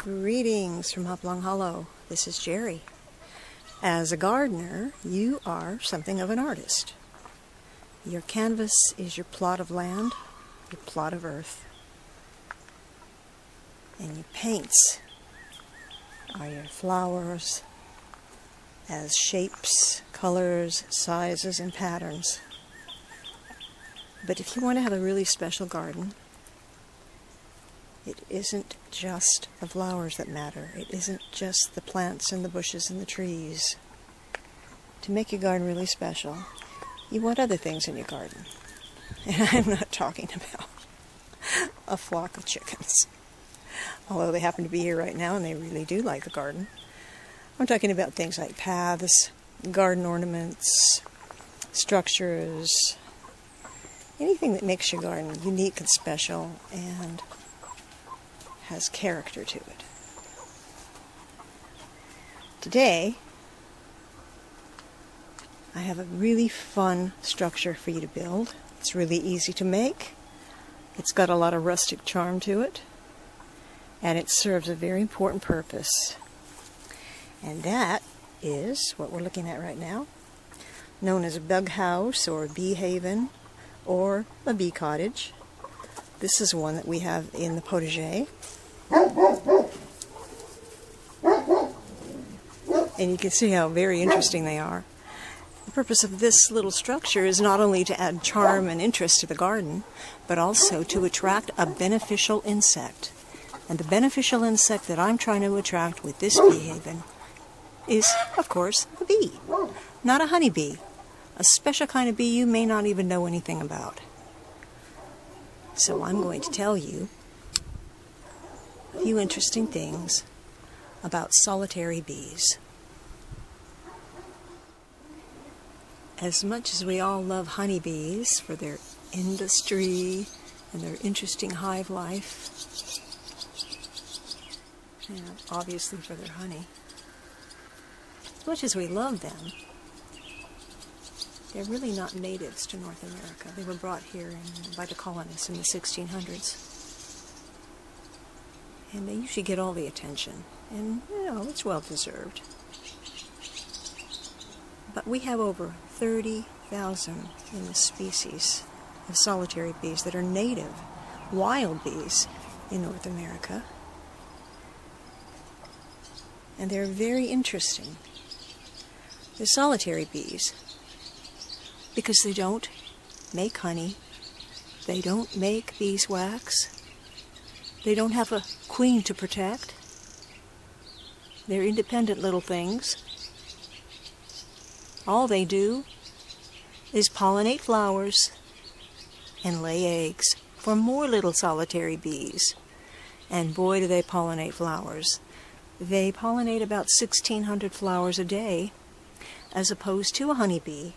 Greetings from Hopalong Hollow. This is Jerry. As a gardener, you are something of an artist. Your canvas is your plot of land, your plot of earth. And your paints are your flowers as shapes, colors, sizes, and patterns. But if you want to have a really special garden, it isn't just the flowers that matter. It isn't just the plants and the bushes and the trees. To make your garden really special, you want other things in your garden. And I'm not talking about a flock of chickens, although they happen to be here right now and they really do like the garden. I'm talking about things like paths, garden ornaments, structures, anything that makes your garden unique and special and has character to it. Today, I have a really fun structure for you to build. It's really easy to make. It's got a lot of rustic charm to it, and it serves a very important purpose. And that is what we're looking at right now, known as a bug house or a bee haven or a bee cottage. This is one that we have in the potager. And you can see how very interesting they are. The purpose of this little structure is not only to add charm and interest to the garden, but also to attract a beneficial insect. And the beneficial insect that I'm trying to attract with this bee haven is, of course, a bee. Not a honeybee. A special kind of bee you may not even know anything about. So I'm going to tell you a few interesting things about solitary bees. As much as we all love honeybees for their industry and their interesting hive life, and obviously for their honey, as much as we love them, they're really not natives to North America. They were brought here by the colonists in the 1600s. And they usually get all the attention. And, it's well-deserved. But we have over 30,000 in the species of solitary bees that are native, wild bees in North America. And they're very interesting. They're solitary bees because they don't make honey, they don't make beeswax, they don't have a queen to protect. They're independent little things. All they do is pollinate flowers and lay eggs for more little solitary bees. And boy, do they pollinate flowers. They pollinate about 1,600 flowers a day, as opposed to a honeybee,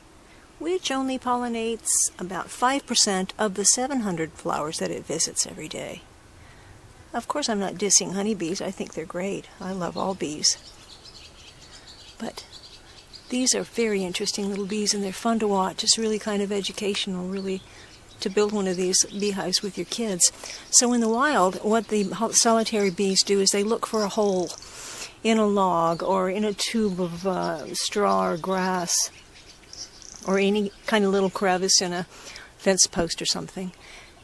which only pollinates about 5% of the 700 flowers that it visits every day. Of course, I'm not dissing honeybees. I think they're great. I love all bees. But these are very interesting little bees, and they're fun to watch. It's really kind of educational, really, to build one of these beehives with your kids. So in the wild, what the solitary bees do is they look for a hole in a log or in a tube of straw or grass, or any kind of little crevice in a fence post or something.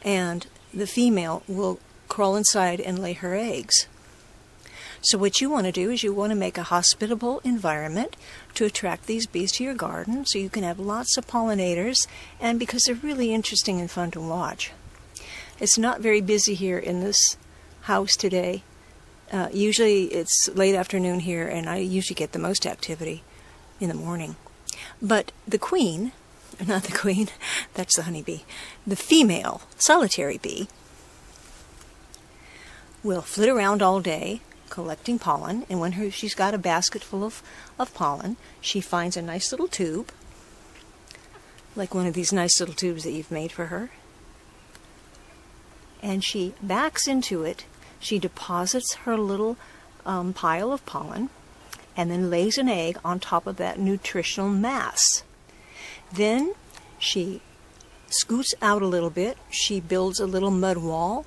And the female will crawl inside and lay her eggs. So what you want to do is you want to make a hospitable environment to attract these bees to your garden so you can have lots of pollinators, and because they're really interesting and fun to watch. It's not very busy here in this house today. Usually it's late afternoon here, and I usually get the most activity in the morning. But the queen, not the queen, that's the honeybee, the female solitary bee will flit around all day collecting pollen, and when she's got a basket full of pollen, she finds a nice little tube, like one of these nice little tubes that you've made for her, and she backs into it. She deposits her little pile of pollen, and then lays an egg on top of that nutritional mass. Then she scoots out a little bit, she builds a little mud wall,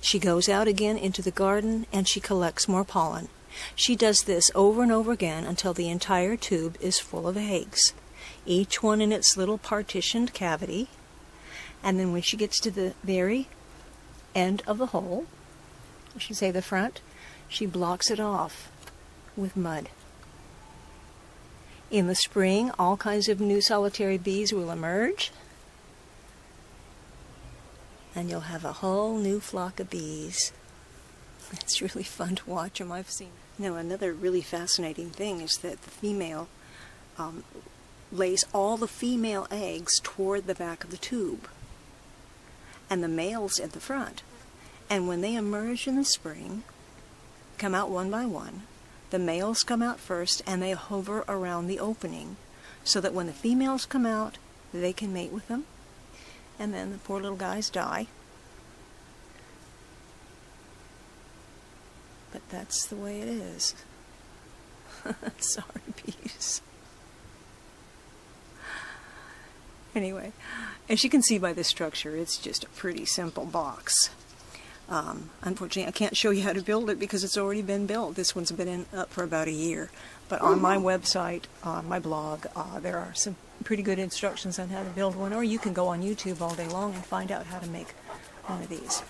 She goes out again into the garden and she collects more pollen. She does this over and over again until the entire tube is full of eggs, each one in its little partitioned cavity. And then when she gets to the very end of the hole, I should say the front, she blocks it off with mud. In the spring, all kinds of new solitary bees will emerge, and you'll have a whole new flock of bees. It's really fun to watch them. I've seen. Now, another really fascinating thing is that the female lays all the female eggs toward the back of the tube, and the males at the front. And when they emerge in the spring, come out one by one, the males come out first and they hover around the opening so that when the females come out, they can mate with them, and then the poor little guys die. But that's the way it is. Sorry, bees. Anyway, as you can see by this structure, it's just a pretty simple box. Unfortunately, I can't show you how to build it because it's already been built. This one's been up for about a year. But on my website, on my blog, there are some pretty good instructions on how to build one, or you can go on YouTube all day long and find out how to make one of these.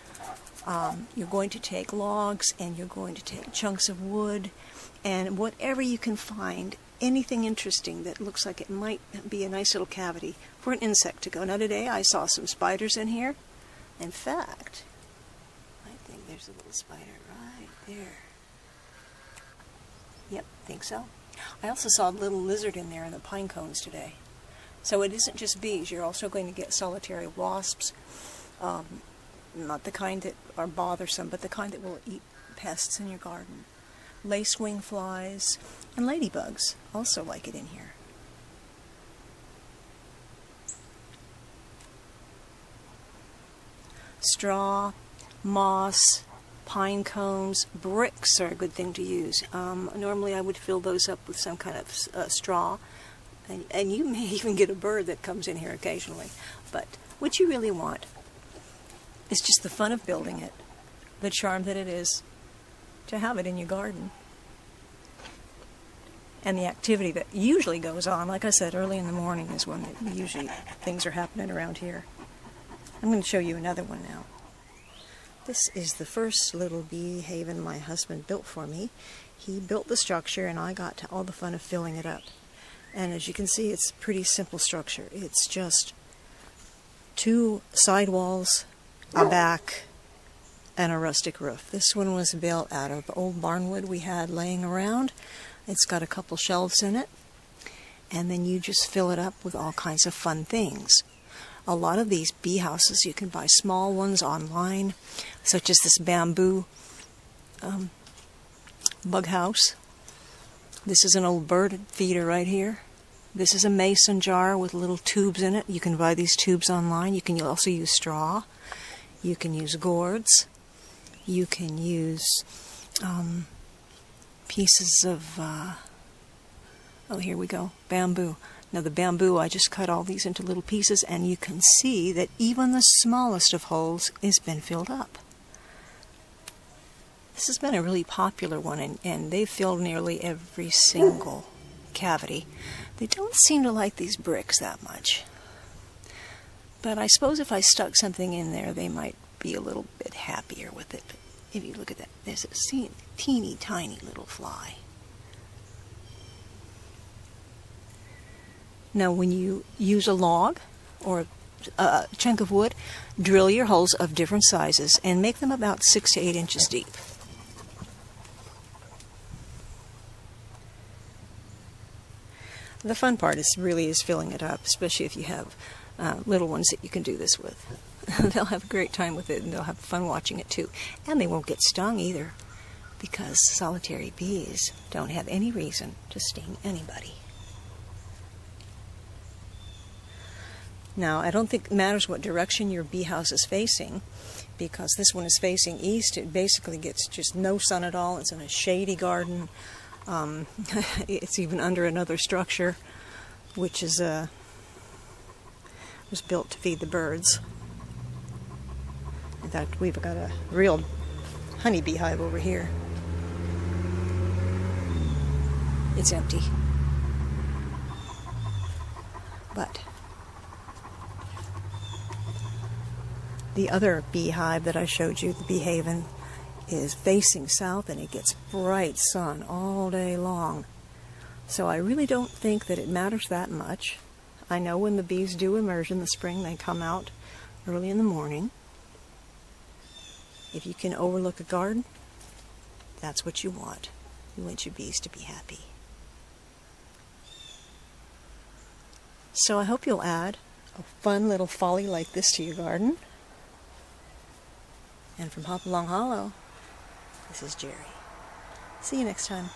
You're going to take logs, and you're going to take chunks of wood, and whatever you can find, anything interesting that looks like it might be a nice little cavity for an insect to go. Now today I saw some spiders in here. In fact, I think there's a little spider right there. Yep, think so. I also saw a little lizard in there in the pine cones today. So it isn't just bees, you're also going to get solitary wasps. Not the kind that are bothersome, but the kind that will eat pests in your garden. Lacewing flies and ladybugs also like it in here. Straw, moss, pine cones, bricks are a good thing to use. Normally I would fill those up with some kind of straw, and you may even get a bird that comes in here occasionally. But what you really want is just the fun of building it, the charm that it is to have it in your garden, and the activity that usually goes on. Like I said, early in the morning is when usually things are happening around here. I'm going to show you another one now. This is the first little bee haven my husband built for me. He built the structure and I got to all the fun of filling it up. And as you can see, it's a pretty simple structure. It's just 2 side walls, a back, and a rustic roof. This one was built out of old barnwood we had laying around. It's got a couple shelves in it, and then you just fill it up with all kinds of fun things. A lot of these bee houses, you can buy small ones online, such as this bamboo bug house. This is an old bird feeder right here. This is a mason jar with little tubes in it. You can buy these tubes online. You can also use straw. You can use gourds. You can use pieces of, oh, here we go, bamboo. Now the bamboo, I just cut all these into little pieces, and you can see that even the smallest of holes has been filled up. This has been a really popular one, and they've filled nearly every single cavity. They don't seem to like these bricks that much. But I suppose if I stuck something in there, they might be a little bit happier with it. But if you look at that, there's a teeny tiny little fly. Now when you use a log or a chunk of wood, drill your holes of different sizes and make them about 6 to 8 inches deep. The fun part really is filling it up, especially if you have little ones that you can do this with. They'll have a great time with it, and they'll have fun watching it too. And they won't get stung either, because solitary bees don't have any reason to sting anybody. Now, I don't think it matters what direction your bee house is facing, because this one is facing east. It basically gets just no sun at all. It's in a shady garden. It's even under another structure, which is was built to feed the birds. In fact, we've got a real honeybee hive over here. It's empty. But the other beehive that I showed you, the bee haven, is facing south and it gets bright sun all day long. So I really don't think that it matters that much. I know when the bees do emerge in the spring, they come out early in the morning. If you can overlook a garden, that's what you want. You want your bees to be happy. So I hope you'll add a fun little folly like this to your garden. And from Hopalong Hollow, this is Jerry. See you next time.